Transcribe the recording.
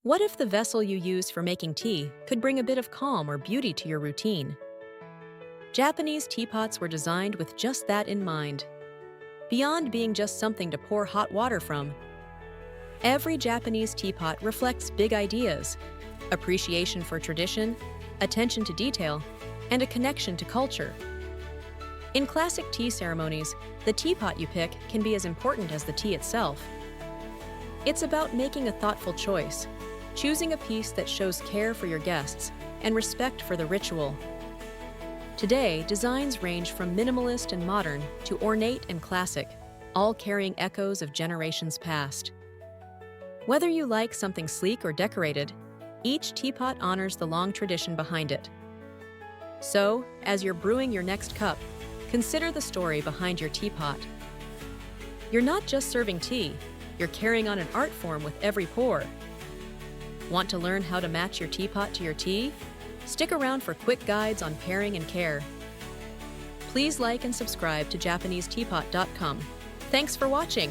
What if the vessel you use for making tea could bring a bit of calm or beauty to your routine? Japanese teapots were designed with just that in mind. Beyond being just something to pour hot water from, every Japanese teapot reflects big ideas: appreciation for tradition, attention to detail, and a connection to culture. In classic tea ceremonies, the teapot you pick can be as important as the tea itself. It's about making a thoughtful choice, choosing a piece that shows care for your guests and respect for the ritual. Today, designs range from minimalist and modern to ornate and classic, all carrying echoes of generations past. Whether you like something sleek or decorated, each teapot honors the long tradition behind it. So, as you're brewing your next cup, consider the story behind your teapot. You're not just serving tea, you're carrying on an art form with every pour. Want to learn how to match your teapot to your tea? Stick around for quick guides on pairing and care. Please like and subscribe to JapaneseTeapot.com. Thanks for watching!